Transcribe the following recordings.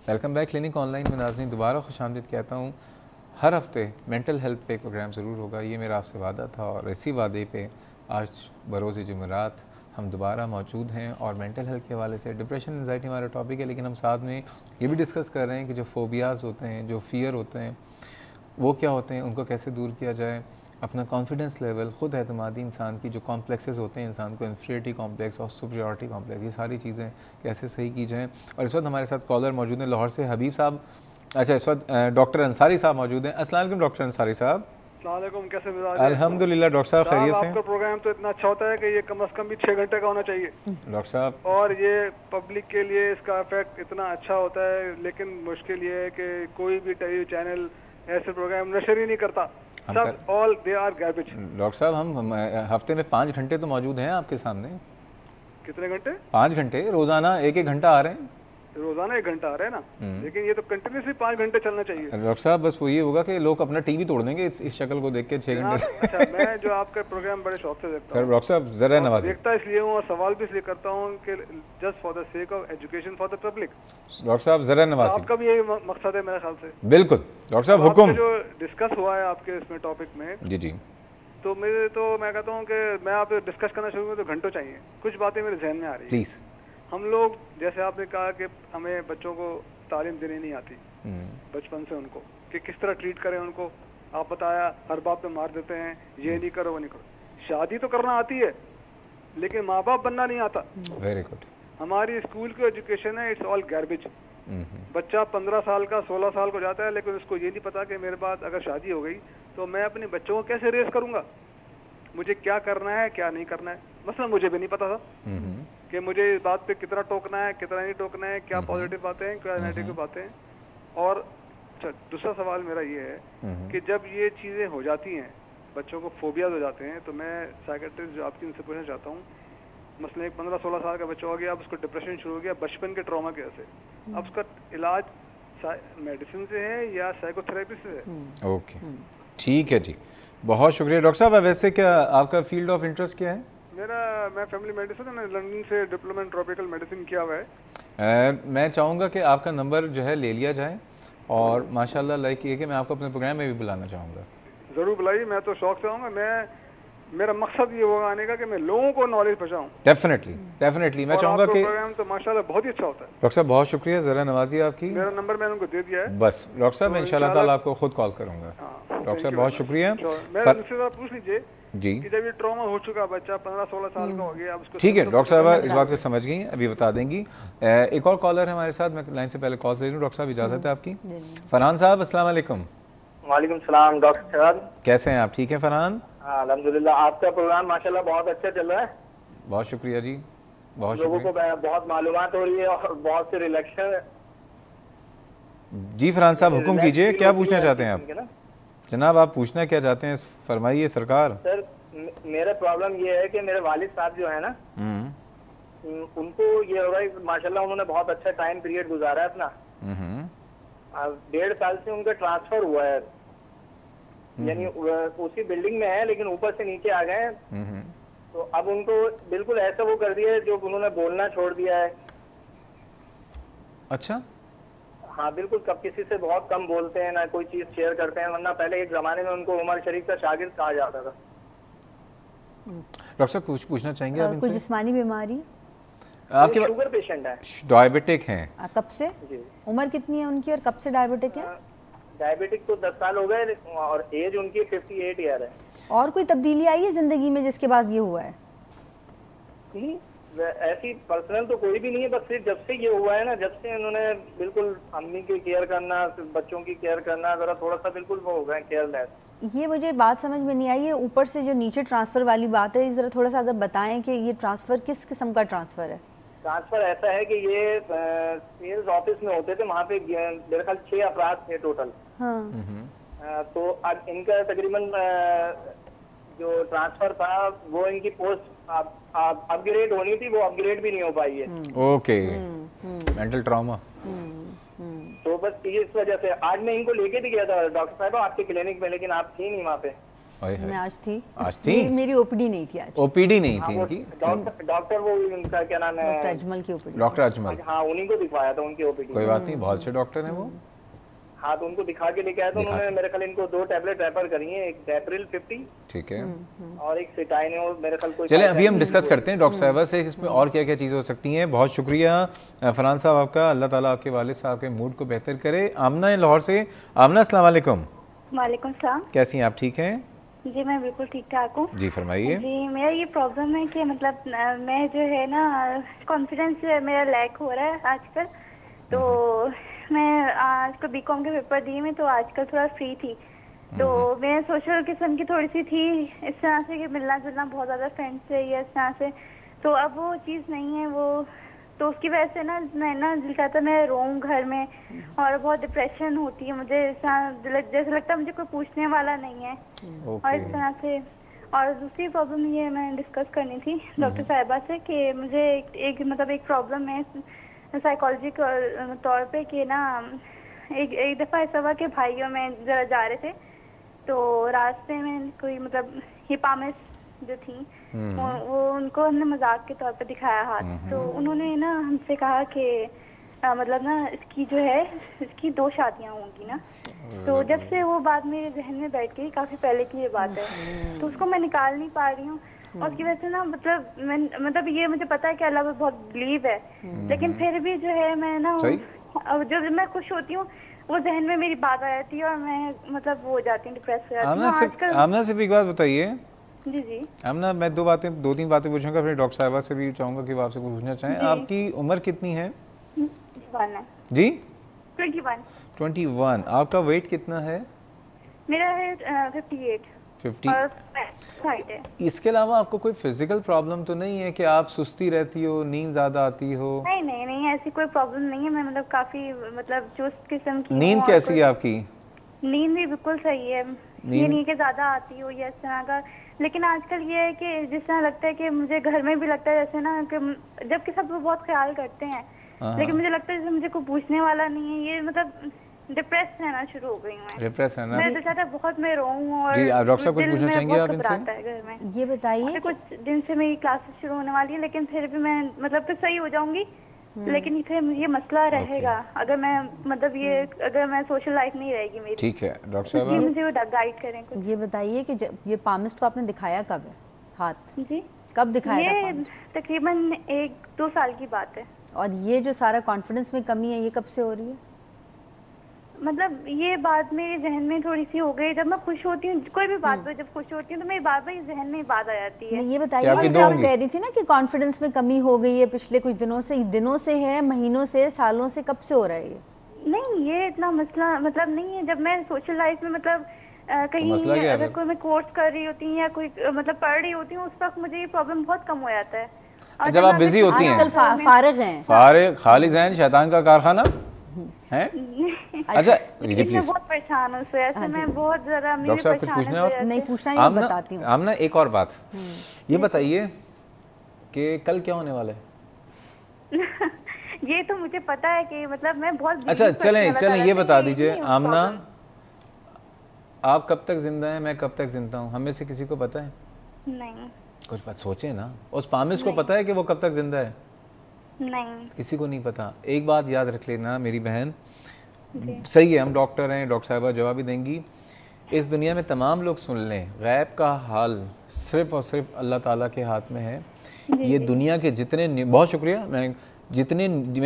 Welcome back clinic online में नाज़रीन, दोबारा खुशामदीद कहता हूँ। हर हफ्ते मेंटल हेल्थ पे प्रोग्राम ज़रूर होगा, ये मेरा आपसे वादा था और इसी वादे पे आज बरोज़ जुमेरात हम दोबारा मौजूद हैं और मेंटल हेल्थ के हवाले से डिप्रेशन एंजाइटी हमारा टॉपिक है, लेकिन हम साथ में ये भी डिस्कस कर रहे हैं कि जो फोबियाज़ होते हैं, जो फियर होते हैं, वो क्या होते हैं, उनको कैसे दूर किया जाए, अपना कॉन्फिडेंस लेवल, ख़ुद एतमादी इंसान की जो कॉम्प्लेक्सेस होते हैं, इंसान को इन्फीरियरिटी कॉम्प्लेक्स और सुपीरियरिटी कॉम्प्लेक्स, ये सारी चीज़ें कैसे सही की जाएँ। और इस वक्त हमारे साथ कॉलर मौजूद हैं लाहौर से, हबीब साहब। अच्छा, इस वक्त डॉक्टर अंसारी साहब मौजूद हैं। अस्सलाम वालेकुम डॉक्टर अंसारी साहब। अस्सलाम, कैसे मिजाज? अल्हम्दुलिल्लाह डॉक्टर साहब, खैरियत से? आपका प्रोग्राम तो इतना अच्छा होता है कि ये कम से कम भी 6 घंटे का होना चाहिए डॉक्टर साहब, और ये पब्लिक के लिए इसका इफेक्ट इतना अच्छा होता है, लेकिन मुश्किल ये है कि कोई भी टीवी चैनल ऐसे प्रोग्राम नशर ही नहीं करता। सब all they are garbage. Doctor साहब, हम हफ्ते में 5 घंटे तो मौजूद हैं आपके सामने। कितने घंटे? 5 घंटे रोजाना, एक घंटा आ रहे हैं। रोजाना 1 घंटा आ रहा है ना, लेकिन ये तो कंटिन्यूसली 5 घंटे चलना चाहिए। डॉक्टर साहब, बस वो ये होगा कि लोग अपना टीवी तोड़ देंगे इस शक्ल को देख के 6 घंटे। अच्छा, मैं जो आपका प्रोग्राम बड़े शौक से देखता हूं। सर डॉक्टर साहब जरा नवाज़िए। देखता इसलिए हूं और सवाल भी इसलिए करता हूं कि just for the sake of education for the public. Doctor साहब जरा नवाज़िए। आपका भी यही मकसद है मेरे ख्याल से। बिल्कुल डॉक्टर साहब, हुक्म। जो डिस्कस हुआ है आपके इसमें टॉपिक में, जी, तो मैं कहता हूँ कि मैं आप डिस्कस करना शुरू करूँ तो घंटों चाहिए। कुछ बातें मेरे जहन में आ रही है। प्लीज। हम लोग, जैसे आपने कहा कि हमें बच्चों को तालीम देनी नहीं आती बचपन से, उनको कि किस तरह ट्रीट करें उनको। आप बताया हर बात पे मार देते हैं, ये नहीं करो वो नहीं करो। शादी तो करना आती है, लेकिन माँ बाप बनना नहीं आता। Very good. हमारी स्कूल की एजुकेशन है, इट्स ऑल गार्बेज। बच्चा 15 साल का 16 साल को जाता है, लेकिन उसको ये नहीं पता कि मेरे बाद अगर शादी हो गई तो मैं अपने बच्चों को कैसे रेस करूंगा, मुझे क्या करना है क्या नहीं करना है। मसला मुझे भी नहीं पता था कि मुझे इस बात पे कितना टोकना है कितना नहीं टोकना है, क्या पॉजिटिव बातें हैं क्या नेगेटिव बातें हैं। और अच्छा, दूसरा सवाल मेरा ये है कि जब ये चीज़ें हो जाती हैं, बच्चों को फोबियाज हो जाते हैं, तो मैं साइकेट्रिस्ट जो आपकी उनसे पूछना चाहता हूँ, मसलन एक 15-16 साल का बच्चा हो गया, अब उसको डिप्रेशन शुरू हो गया बचपन के ट्रॉमा की वजह से, अब उसका इलाज मेडिसिन से है या साइकोथेरेपी से है? ओके, ठीक है जी, बहुत शुक्रिया डॉक्टर साहब। वैसे क्या आपका फील्ड ऑफ इंटरेस्ट क्या है? मैं फैमिली मेडिसिन, मैंने लंदन से डिप्लोमा इन ट्रॉपिकल मेडिसिन किया हुआ है। मैं चाहूँगा कि आपका नंबर जो है ले लिया जाए और माशाल्लाह लाइक ये कि मैं आपको अपने प्रोग्राम में भी बुलाना चाहूँगा। ज़रूर बुलाइए, मैं तो शौक से आऊँगा। मेरा मकसद ये होगा आने का कि मैं लोगों को नॉलेज पहुँचाऊँ। डेफिनेटली मैं चाहूँगा कि प्रोग्राम तो माशाल्लाह बहुत ही अच्छा होता है। डॉक्टर साहब बहुत शुक्रिया, ज़रा नवाजी आपकी। मेरा नंबर मैंने उनको दे दिया है। बस डॉक्टर साहब, मैं इंशाल्लाह ताला आपको खुद कॉल करूँगा। डॉक्टर साहब बहुत शुक्रिया। पूछ लीजिए जी कि जब ये ट्रॉमा हो चुका, बच्चा 15-16 साल का हो गया, अब उसको ठीक है डॉक्टर साहब इस बात को समझ गई, अभी बता देंगी। एक और कॉलर है हमारे साथ, मैं लाइन से पहले कॉल ले लूँ। डॉक्टर साहब इजाज़त है आपकी? फरहान साहब अस्सलाम वालेकुम। वालेकुम सलाम डॉक्टर साहब, कैसे हैं आप? ठीक हैं फरहान? अल्हम्दुलिल्लाह, आपका प्रोग्राम माशाल्लाह बहुत अच्छा चल रहा है। बहुत शुक्रिया जी, बहुत लोगों को बहुत मालूमात हो रही है और बहुत से रिलेक्शन। जी फरहान साहब हुक्म कीजिए, क्या पूछना चाहते हैं आप? जनाब आप पूछना क्या चाहते हैं, फरमाइए सरकार। सर मेरा प्रॉब्लम ये है कि मेरे वालिद साहब जो है ना, उनको ये हो रहा है माशाल्लाह उन्होंने बहुत अच्छा टाइम पीरियड गुजारा है अपना। 1.5 साल से उनका ट्रांसफर हुआ है, यानी उसी बिल्डिंग में है लेकिन ऊपर से नीचे आ गए हैं। तो अब उनको बिल्कुल ऐसा वो कर दिया है जो उन्होंने बोलना छोड़ दिया है। अच्छा, हाँ बिल्कुल, कब किसी से बहुत कम बोलते हैं, ना कोई चीज शेयर करते हैं, वरना पहले एक जमाने में उनको उमर शरीफ का शागिर्द कहा जाता था। डॉक्टर साहब कुछ पूछना चाहेंगे आप इनसे? कोई जिस्मानी बीमारी? आपके शुगर पेशेंट है, डायबिटिक हैं? कब से? उम्र कितनी है उनकी और कब से डायबिटिक है? डायबिटिक तो 10 साल हो गए और एज उनकी 58 ईयर है। और कोई तब्दीली आई है जिंदगी में जिसके बाद ये हुआ है? ऐसी पर्सनल तो कोई भी नहीं है, बस सिर्फ जब से ये हुआ है ना, जब से इन्होंने बिल्कुल अम्मी की केयर करना, बच्चों की केयर करना, जरा थोड़ा सा बिल्कुल वो हो गए केयरलेस। ये मुझे बात समझ में नहीं आई है, ऊपर से जो नीचे ट्रांसफर वाली बात है, जरा थोड़ा सा अगर बताएं कि ये ट्रांसफर किस किस्म का ट्रांसफर है? ट्रांसफर ऐसा है कि ये सेल्स ऑफिस में होते थे, वहाँ पे मेरे ख्याल 6 अफराद थे टोटल। तो अब इनका तकरीबन जो ट्रांसफर था वो इनकी पोस्ट अपग्रेड होनी थी, वो अपग्रेड भी नहीं हो पाई है। Okay, mental trauma. तो बस इस वजह से आज मैं इनको लेके भी गया था डॉक्टर साहब आपके क्लिनिक में, लेकिन आप थी नहीं वहाँ पे। मैं आज थी। मेरी ओपीडी नहीं थी आज। ओपीडी नहीं थी इनकी। डॉक्टर वो उनका क्या नाम है? डॉक्टर अजमल की ओपीडी। डॉक्टर अजमल, हाँ उन्हीं को दिखवाया था उनकी ओपीडी। कोई बात नहीं, बहुत अच्छे डॉक्टर हैं वो। हाँ तो उनको दिखा के लेके आया तो उन्होंने मेरे ख्याल इनको 2 टैबलेट रेफर करी हैं, एक डेप्रिल 50, ठीक है, और एक सिटाइन है, और मेरे ख्याल कोई। चलिए अभी हम डिस्कस करते हैं डॉक्टर साहबा से इसमें और क्या क्या चीज़ें हो सकती हैं। बहुत शुक्रिया फरहान साहब आपका, अल्लाह ताला आपके वालिद साहब के मूड को बेहतर करे। आमना है लाहौर से। आमना अस्सलाम वालेकुम। वालेकुम सलाम। कैसी हैं आप, ठीक हैं? जी मैं बिल्कुल ठीक ठाक हूँ। जी फरमाइए। जी मेरा ये प्रॉब्लम है कि मतलब मैं जो है ना कॉन्फिडेंस मेरा लैक हो रहा है आजकल। तो मैं आजकल बीकॉम के पेपर दिए में, तो आजकल थोड़ा फ्री थी, तो मैं सोशल किस्म की थोड़ी सी थी इस तरह से कि मिलना जुलना बहुत ज़्यादा फ्रेंड्स से या इस तरह से, तो अब वो चीज़ नहीं है वो। तो उसकी वजह से ना मैं ना दिल चाहता मैं रोऊं घर में, और बहुत डिप्रेशन होती है मुझे, जैसे लगता है मुझे कोई पूछने वाला नहीं है। और इस तरह से। और दूसरी प्रॉब्लम ये मैं डिस्कस करनी थी डॉक्टर साहिबा से कि मुझे एक प्रॉब्लम है साइकोलॉजी के तौर पे कि ना एक दफ़ा ऐसा हुआ कि भाइयों में जरा जा रहे थे, तो रास्ते में कोई मतलब हिपामिस जो थी वो उनको हमने मजाक के तौर पे दिखाया हाथ। तो उन्होंने ना हमसे कहा कि मतलब ना इसकी जो है इसकी 2 शादियां होंगी ना। तो जब से वो बात मेरे जहन में बैठ गई, काफी पहले की ये बात है, तो उसको मैं निकाल नहीं पा रही हूँ। और उसकी वजह से ना मतलब ये मुझे पता है कि अल्लाह पे बहुत बिलीव है, लेकिन फिर भी जो है मैं ना जब मैं खुश होती हूँ वो जहन में मेरी बात आ जाती है और मैं मतलब वो हो जाती हूँ, डिप्रेस हो जाती हूँ। आमना सिर्फ एक बात बताइए। जी जी आमना, मैं 2-3 बातें पूछूंगा, फिर डॉक्टर साहिबा से भी चाहूंगा कि वो आपसे कुछ पूछना चाहें। आपकी उम्र कितनी है? 21 है जी। 21। आपका वेट कितना है? मेरा है 58 और हाइट है। इसके अलावा आपको कोई फिजिकल प्रॉब्लम तो नहीं है कि आप सुस्ती रहती हो, नींद ज्यादा आती हो? नहीं ऐसी कोई प्रॉब्लम नहीं है। मैं मतलब काफी मतलब चुस्त किस्म की। नींद कैसी है आपकी? नींद भी बिल्कुल सही है, ये नहीं कि ज्यादा आती हो या इस तरह का। लेकिन आजकल ये है कि जिस तरह लगता है कि मुझे घर में भी लगता है जैसे ना कि जबकि सब लोग बहुत ख्याल करते हैं, लेकिन मुझे लगता है जैसे मुझे कोई पूछने वाला नहीं है। ये मतलब डिप्रेस रहना शुरू हो गई मैं। डिप्रेस रहना मैं तो चाहता बहुत मैं रोऊं। और जी डॉक्टर साहब कुछ पूछना चाहेंगे आप इनसे? घर में ये बताइए कुछ दिन से मेरी क्लासेस शुरू होने वाली है, लेकिन फिर भी मैं मतलब फिर सही हो जाऊंगी, लेकिन फिर ये मसला रहेगा अगर मैं मतलब ये अगर मैं सोशल लाइफ नहीं रहेगी मेरी। ठीक है डॉक्टर साहब, मुझे गाइड करें कुछ। ये बताइए कि ये पामिस्ट को आपने दिखाया कब है हाथ? जी कब दिखाया था? ये तकरीबन 1-2 साल की बात है। और ये जो सारा कॉन्फिडेंस में कमी है ये कब से हो रही है? मतलब ये बात मेरे जहन में थोड़ी सी हो गई, जब मैं खुश होती हूँ कोई भी बात पर जब खुश होती हूँ तो मेरी बार बार जहन में बात आ जाती है। ये बताइए आप कह रही थी ना कि कॉन्फिडेंस में कमी हो गई है पिछले कुछ दिनों से है, महीनों से, सालों से, कब से हो रहा है ये? नहीं ये इतना मसला मतलब नहीं है। जब मैं सोशल लाइफ में मतलब कहीं अगर कोई मैं कोर्स कर रही होती हूँ या कोई मतलब पढ़ रही होती हूँ उस वक्त मुझे ये प्रॉब्लम बहुत कम हो जाता है। और जब आप बिजी होती हैं, फारिग हैं, खाली ज़हन शैतान का कारखाना है। अच्छा जी प्लीज। बहुत परेशान हूं सर, ऐसे मैं बहुत ज्यादा। डॉक्टर साहब कुछ पूछना है आप? नहीं पूछना ही, मैं बताती हूँ। आमना एक और बात ये बताइए कि कल क्या होने वाला है? ये तो मुझे पता है कि मतलब मैं बहुत। अच्छा चलें ये बता दीजिए आमना, आप कब तक जिंदा हैं, मैं कब तक जिंदा हूँ, हमें से किसी को पता है? नहीं। कुछ बात सोचे ना। उस पामिस को पता है कि वो कब तक जिंदा है? नहीं, किसी को नहीं पता। एक बात याद रख लेना मेरी बहन, सही है हम डॉक्टर हैं, डॉक्टर साहिबा जवाब भी देंगी। इस दुनिया में तमाम लोग सुन लें, गैब का हाल सिर्फ और सिर्फ अल्लाह ताला के हाथ में है। ये दुनिया के जितने, बहुत शुक्रिया,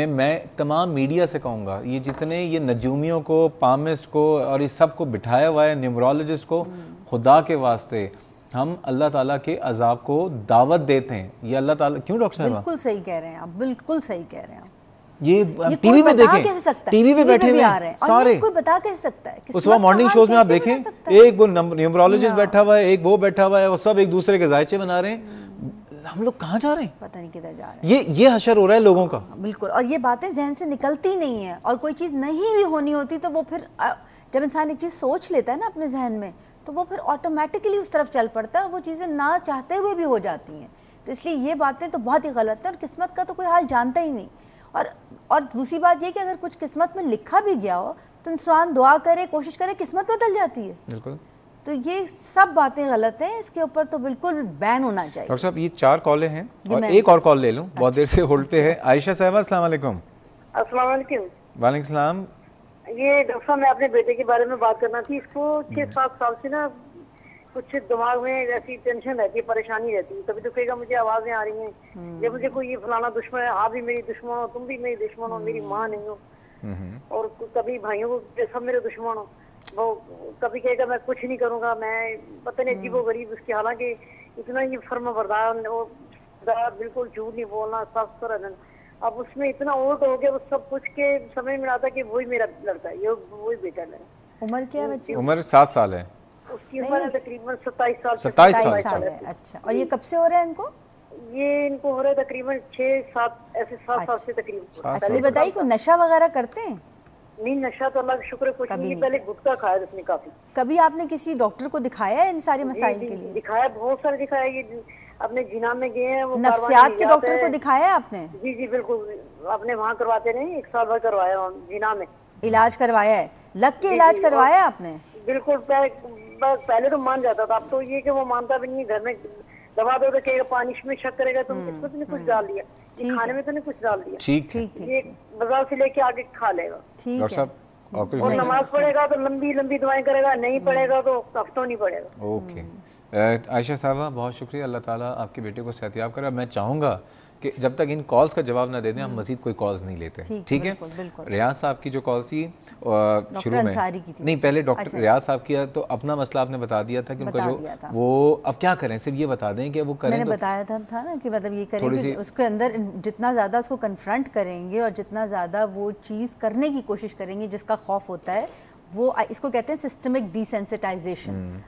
मैं तमाम मीडिया से कहूँगा, ये जितने ये नजूमियों को, पामिस्ट को और इस सब को बिठाया हुआ है, न्यूमरोलॉजिस्ट को, खुदा के वास्ते हम अल्लाह ताला के अजाब को दावत देते हैं। ये अल्लाह ताला, क्यों डॉक्टर साहब? बिल्कुल सही कह रहे हैं आप, बिल्कुल सही कह रहे हैं आप। ये टीवी में देखें, टीवी पे बैठे हुए सारे, कोई बता कैसे सकता है? उस वक्त मॉर्निंग शोज में आप देखें, एक वो न्यूमरोलॉजिस्ट बैठा हुआ है, एक वो बैठा हुआ है, वो सब एक दूसरे के जायचे बना रहे हैं। हम लोग कहाँ जा रहे हैं? पता नहीं किधर जा रहे हैं। ये हशर हो रहा है लोगों का। बिल्कुल। और ये बातें जहन से निकलती नहीं है, और कोई चीज़ नहीं भी होनी होती तो वो फिर जब इंसान एक चीज़ सोच लेता है ना अपने जहन में, तो वो फिर ऑटोमेटिकली उस तरफ चल पड़ता है, वो चीज़ें ना चाहते हुए भी हो जाती हैं। तो इसलिए ये बातें तो बहुत ही गलत है, और किस्मत का तो कोई हाल जानता ही नहीं। और दूसरी बात ये कि अगर कुछ किस्मत में लिखा भी गया हो तो इंसान दुआ करे, कोशिश करे, किस्मत बदल जाती है। बिल्कुल। तो ये सब बातें गलत हैं, इसके ऊपर तो बिल्कुल बैन होना चाहिए। डॉक्टर साहब ये 4 कॉलें हैं और एक और कॉल ले लूं, बहुत देर से होल्ड पे है। आयशा साहब अस्सलाम वालेकुम। अस्सलाम वालेकुम। वालेकुम सलाम। ये डॉक्टर साहब मैं अपने बेटे के बारे में बात करना थी। इसको 6-7 साल से ना कुछ दिमाग में ऐसी टेंशन रहती है, परेशानी रहती है। कभी तो कहेगा मुझे आवाजें आ रही हैं, जब मुझे कोई ये फलाना दुश्मन है, आप भी मेरी दुश्मन हो, तुम भी मेरी दुश्मन हो, मेरी माँ नहीं हो, और कभी भाइयों को सब मेरे दुश्मन हो। वो कभी कहेगा मैं कुछ नहीं करूंगा, मैं पता नहीं अजीबो गरीब उसकी, हालांकि इतना ये फर्माबरदार बिल्कुल झूठ नहीं बोलना, सब तरह। अब उसमें इतना ओट हो गया, वो सब कुछ के समझ में आता कि वही मेरा लड़का है, ये वही बेटा मेरा। उम्र क्या है बच्चे? उम्र 7 साल है। उसकी उम्र है तकरीबन 27 साल। 27 साल है। अच्छा, और ये कब से हो रहा है इनको? ये इनको हो रहा है तकरीबन 6-7 ऐसे 7 साल से तकरीबन। पहले बताइए को नशा वगैरह करते हैं? नहीं, नशा तो अल्लाह का शुक्र है कुछ नहीं। पहले गुटखा खाया उसने काफी। कभी आपने किसी डॉक्टर को दिखाया है इन सारे मसाइल के लिए? दिखाया, बहुत सारे दिखाया। ये अपने जिना में गए हैं, वो नफ्सियात के डॉक्टर को दिखाया है आपने? जी जी बिल्कुल, अपने वहाँ करवाते नहीं, 1 साल भर करवाया जिना में। इलाज करवाया है? लग के इलाज करवाया है आपने? बिल्कुल, पहले तो मान जाता था, अब तो ये कि वो मानता भी नहीं। घर में दबा दो तो कहेगा पानी में शक करेगा, तुम इसमें तो नहीं कुछ डाल दिया, खाने में तो नहीं कुछ डाल दिया। ठीक ठीक, ये बाजार से लेके आके खा लेगा। डॉक्टर साहब और नमाज पढ़ेगा तो लंबी लंबी दुआएं करेगा, नहीं पढ़ेगा तो हफ्तों नहीं पढ़ेगा। ओके आयशा साहबा, बहुत शुक्रिया। अल्लाह ताला आपके बेटे को सेहतियाब करे। मैं चाहूँगा कि जब तक इन कॉल्स का जवाब ना दे दें, हम मजीद कोई कॉल्स नहीं लेते। ठीक है? रियाज साहब की जो कॉल थी शुरू में नहीं, पहले डॉक्टर रियाज साहब की तो अपना मसला आपने बता दिया था कि उनका जो वो अब क्या करें, सिर्फ ये बता दें कि वो करें। मैंने बताया था ना कि मतलब ये करेंगे, उसके अंदर जितना ज़्यादा उसको कन्फ्रंट करेंगे और जितना ज़्यादा वो चीज़ करने की कोशिश करेंगे जिसका खौफ होता है, वो इसको कहते हैं सिस्टमिक डिसेंसिटाइजेशन।